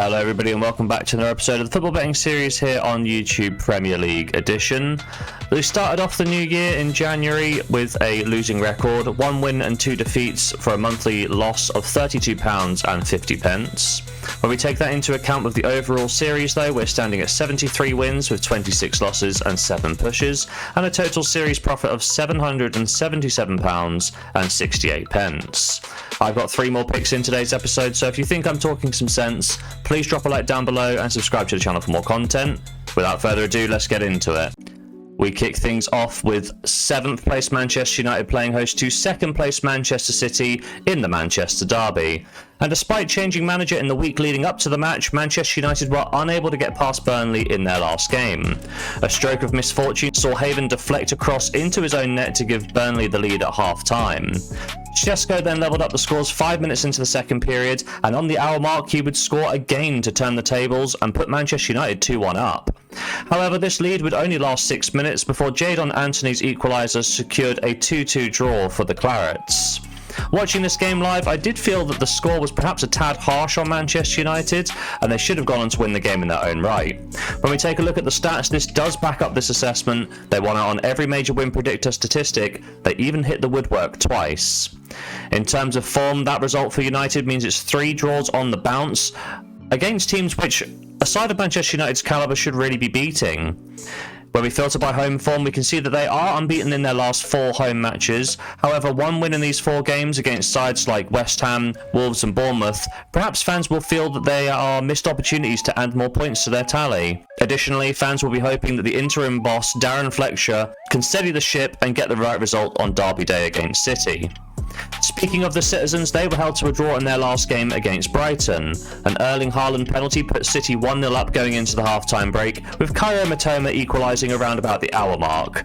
Hello everybody and welcome back to another episode of the football betting series here on YouTube Premier League edition. We started off the new year in January with a losing record, 1 win and 2 defeats for a monthly loss of £32.50. When we take that into account with the overall series though, we're standing at 73 wins with 26 losses and 7 pushes, and a total series profit of £777.68. I've got 3 more picks in today's episode, so if you think I'm talking some sense, please drop a like down below and subscribe to the channel for more content. Without further ado, let's get into it. We kick things off with 7th place Manchester United playing host to 2nd place Manchester City in the Manchester derby. And despite changing manager in the week leading up to the match, Manchester United were unable to get past Burnley in their last game. A stroke of misfortune saw Haven deflect a cross into his own net to give Burnley the lead at half-time. Francesco then levelled up the scores 5 minutes into the second period, and on the hour mark he would score again to turn the tables and put Manchester United 2-1 up. However, this lead would only last 6 minutes before Jaydon Anthony's equaliser secured a 2-2 draw for the Clarets. Watching this game live, I did feel that the score was perhaps a tad harsh on Manchester United, and they should have gone on to win the game in their own right. When we take a look at the stats, this does back up this assessment. They won out on every major win predictor statistic. They even hit the woodwork twice. In terms of form, that result for United means it's 3 draws on the bounce against teams which, aside of Manchester United's calibre, should really be beating. When we filter by home form, we can see that they are unbeaten in their last 4 home matches. However, 1 win in these 4 games against sides like West Ham, Wolves and Bournemouth, perhaps fans will feel that they are missed opportunities to add more points to their tally. Additionally, fans will be hoping that the interim boss, Darren Fletcher, can steady the ship and get the right result on Derby Day against City. Speaking of the citizens, they were held to a draw in their last game against Brighton. An Erling Haaland penalty put City 1-0 up going into the half-time break, with Kaoru Mitoma equalising around about the hour mark.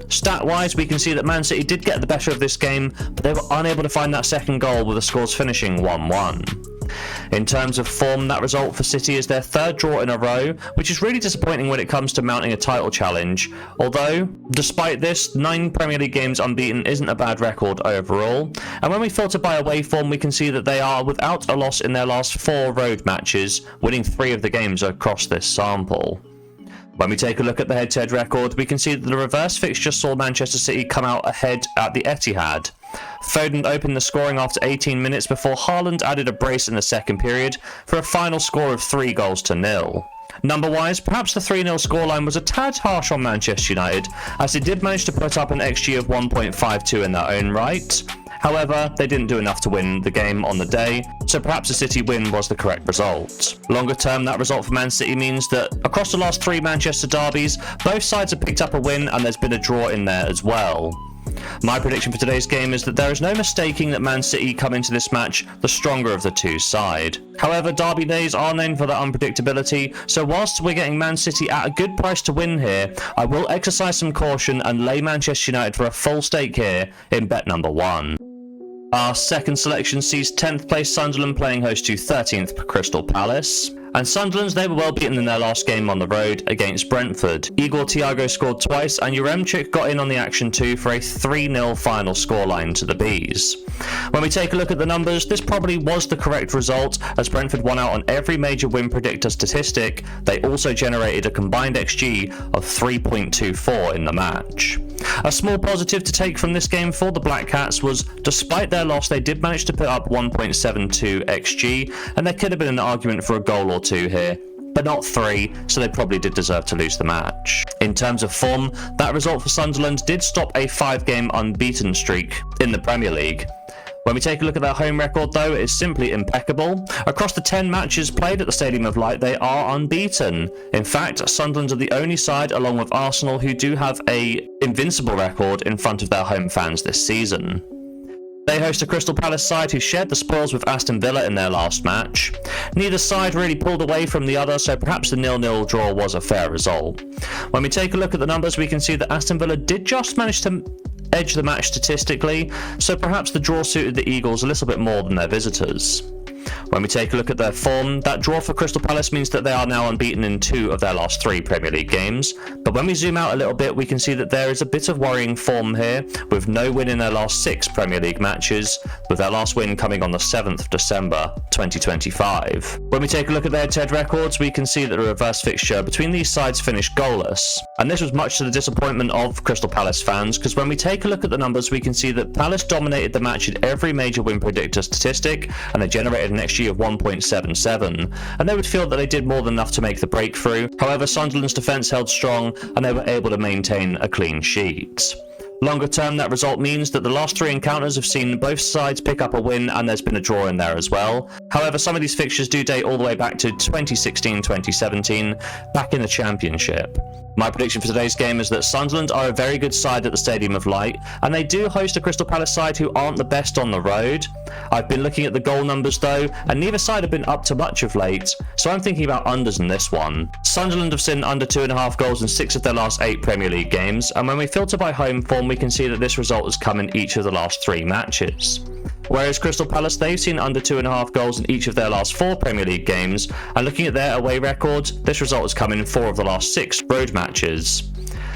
Stat-wise, we can see that Man City did get the better of this game, but they were unable to find that second goal, with the scores finishing 1-1. In terms of form, that result for City is their 3rd draw in a row, which is really disappointing when it comes to mounting a title challenge. Although, despite this, 9 Premier League games unbeaten isn't a bad record overall. And when we filter by away form, we can see that they are without a loss in their last 4 road matches, winning 3 of the games across this sample. When we take a look at the head-to-head record, we can see that the reverse fixture saw Manchester City come out ahead at the Etihad. Foden opened the scoring after 18 minutes before Haaland added a brace in the second period for a final score of 3-0. Number-wise, perhaps the 3-0 scoreline was a tad harsh on Manchester United, as they did manage to put up an XG of 1.52 in their own right. However, they didn't do enough to win the game on the day, so perhaps a City win was the correct result. Longer term, that result for Man City means that across the last 3 Manchester derbies, both sides have picked up a win and there's been a draw in there as well. My prediction for today's game is that there is no mistaking that Man City come into this match the stronger of the 2 side. However, derby days are known for their unpredictability, so whilst we're getting Man City at a good price to win here, I will exercise some caution and lay Manchester United for a full stake here in bet number 1. Our second selection sees 10th place Sunderland playing host to 13th Crystal Palace. And Sunderland, they were well beaten in their last game on the road against Brentford. Igor Thiago scored twice and Yaremchuk got in on the action too for a 3-0 final scoreline to the Bees. When we take a look at the numbers, this probably was the correct result, as Brentford won out on every major win predictor statistic. They also generated a combined XG of 3.24 in the match. A small positive to take from this game for the Black Cats was, despite their loss, they did manage to put up 1.72 XG, and there could have been an argument for a goal or 2 here, but not 3, so they probably did deserve to lose the match. In terms of form, that result for Sunderland did stop a 5-game unbeaten streak in the Premier League. When we take a look at their home record though, it is simply impeccable. Across the 10 matches played at the Stadium of Light, they are unbeaten. In fact, Sunderland are the only side, along with Arsenal, who do have a invincible record in front of their home fans this season. They host a Crystal Palace side who shared the spoils with Aston Villa in their last match. Neither side really pulled away from the other, so perhaps the 0-0 draw was a fair result. When we take a look at the numbers, we can see that Aston Villa did just manage to edge the match statistically, so perhaps the draw suited the Eagles a little bit more than their visitors. When we take a look at their form, that draw for Crystal Palace means that they are now unbeaten in 2 of their last 3 Premier League games. But when we zoom out a little bit, we can see that there is a bit of worrying form here, with no win in their last 6 Premier League matches, with their last win coming on the 7th of December 2025. When we take a look at their head-to-head records, we can see that the reverse fixture between these sides finished goalless. And this was much to the disappointment of Crystal Palace fans, because when we take a look at the numbers, we can see that Palace dominated the match in every major win predictor statistic, and they generated an XG of 1.77, and they would feel that they did more than enough to make the breakthrough. However, Sunderland's defence held strong, and they were able to maintain a clean sheet. Longer term, that result means that the last 3 encounters have seen both sides pick up a win, and there's been a draw in there as well. However, some of these fixtures do date all the way back to 2016-2017, back in the Championship. My prediction for today's game is that Sunderland are a very good side at the Stadium of Light, and they do host a Crystal Palace side who aren't the best on the road. I've been looking at the goal numbers though, and neither side have been up to much of late, so I'm thinking about unders in this one. Sunderland have seen under 2.5 goals in 6 of their last 8 Premier League games, and when we filter by home form, we can see that this result has come in each of the last 3 matches. Whereas Crystal Palace, they've seen under 2.5 goals in each of their last 4 Premier League games, and looking at their away records, this result has come in 4 of the last 6 road matches.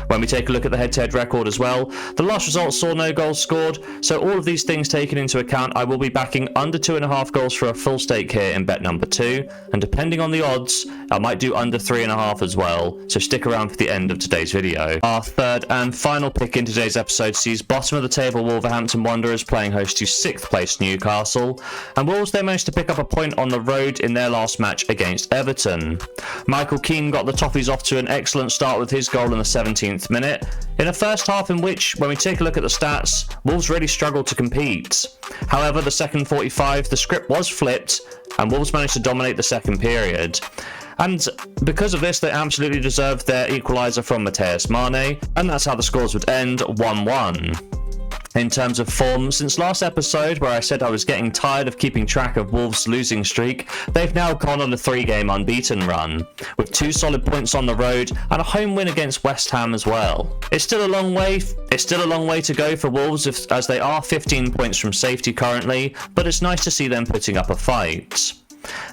When we take a look at the head-to-head record as well, the last result saw no goals scored, so all of these things taken into account, I will be backing under 2.5 goals for a full stake here in bet number 2, and depending on the odds, I might do under 3.5 as well, so stick around for the end of today's video. Our third and final pick in today's episode sees bottom of the table Wolverhampton Wanderers playing host to 6th place Newcastle, and Wolves, they managed to pick up a point on the road in their last match against Everton. Michael Keane got the Toffees off to an excellent start with his goal in the 17th minute, in a first half in which, when we take a look at the stats, Wolves really struggled to compete. However, the second 45, the script was flipped, and Wolves managed to dominate the second period. And because of this, they absolutely deserved their equaliser from Matheus Mane, and that's how the scores would end, 1-1. In terms of form, since last episode where I said I was getting tired of keeping track of Wolves' losing streak, they've now gone on a 3-game unbeaten run, with 2 solid points on the road and a home win against West Ham as well. It's still a long way to go for Wolves as they are 15 points from safety currently, but it's nice to see them putting up a fight.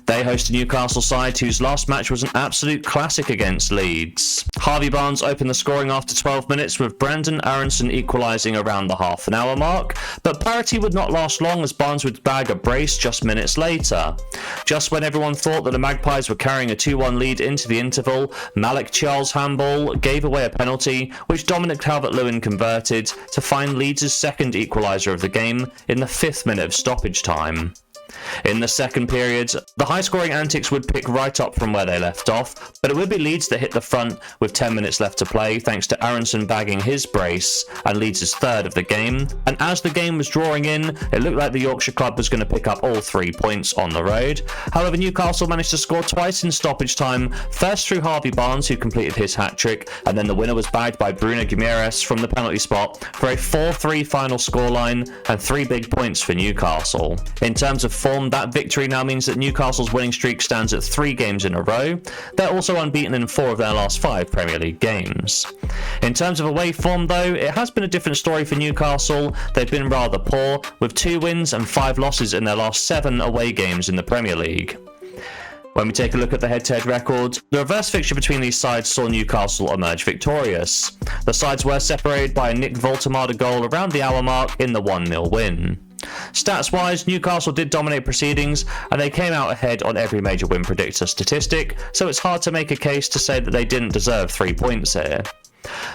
They host a Newcastle side whose last match was an absolute classic against Leeds. Harvey Barnes opened the scoring after 12 minutes with Brandon Aronson equalising around the half-an-hour mark, but parity would not last long as Barnes would bag a brace just minutes later. Just when everyone thought that the Magpies were carrying a 2-1 lead into the interval, Malik Charles' handball gave away a penalty, which Dominic Calvert-Lewin converted to find Leeds' second equaliser of the game in the 5th minute of stoppage time. In the second period, the high-scoring antics would pick right up from where they left off, but it would be Leeds that hit the front with 10 minutes left to play thanks to Aronson bagging his brace and Leeds' third of the game. And as the game was drawing in, it looked like the Yorkshire club was going to pick up all 3 points on the road. However, Newcastle managed to score twice in stoppage time, first through Harvey Barnes, who completed his hat-trick, and then the winner was bagged by Bruno Guimaraes from the penalty spot for a 4-3 final scoreline and 3 big points for Newcastle. In terms of form, that victory now means that Newcastle's winning streak stands at 3 games in a row. They're also unbeaten in 4 of their last 5 Premier League games. In terms of away form though, it has been a different story for Newcastle. They've been rather poor, with 2 wins and 5 losses in their last 7 away games in the Premier League. When we take a look at the head-to-head record, the reverse fixture between these sides saw Newcastle emerge victorious. The sides were separated by a Nick Voltemade goal around the hour mark in the 1-0 win. Stats-wise, Newcastle did dominate proceedings, and they came out ahead on every major win predictor statistic, so it's hard to make a case to say that they didn't deserve 3 points here.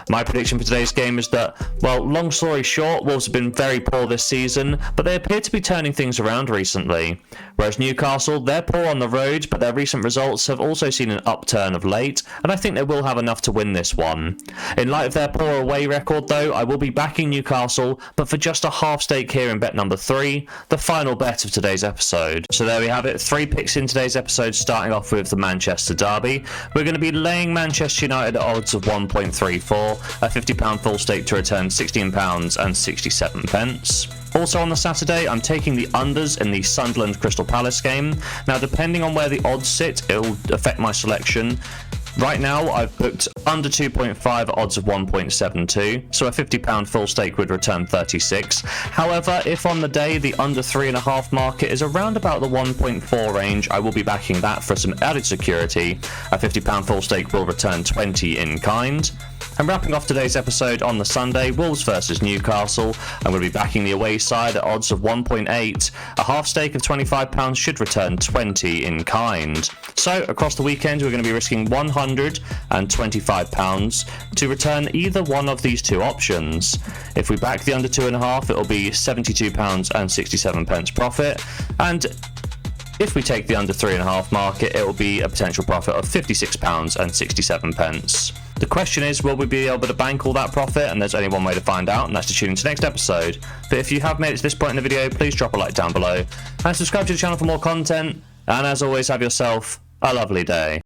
My prediction for today's game is that, well, long story short, Wolves have been very poor this season, but they appear to be turning things around recently. Whereas Newcastle, they're poor on the road, but their recent results have also seen an upturn of late, and I think they will have enough to win this one. In light of their poor away record though, I will be backing Newcastle, but for just a half stake here in bet number 3, the final bet of today's episode. So there we have it, 3 picks in today's episode, starting off with the Manchester derby. We're going to be laying Manchester United at odds of 1.34, a £50 full stake to return £16.67. Also on the Saturday, I'm taking the unders in the Sunderland Crystal Palace game. Now, depending on where the odds sit, it will affect my selection. Right now, I've booked under 2.5 at odds of 1.72, so a £50 full stake would return 36. However, if on the day the under 3.5 market is around about the 1.4 range, I will be backing that for some added security. A £50 full stake will return 20 in kind. And wrapping off today's episode on the Sunday, Wolves versus Newcastle. I'm going to be backing the away side at odds of 1.8. A half stake of £25 should return 20 in kind. So across the weekend, we're going to be risking £125 to return either one of these two options. If we back the under 2.5, it will be £72.67 profit. And if we take the under 3.5 market, it will be a potential profit of £56.67. The question is, will we be able to bank all that profit? And there's only one way to find out, and that's to tune into next episode. But if you have made it to this point in the video, please drop a like down below and subscribe to the channel for more content. And as always, have yourself a lovely day.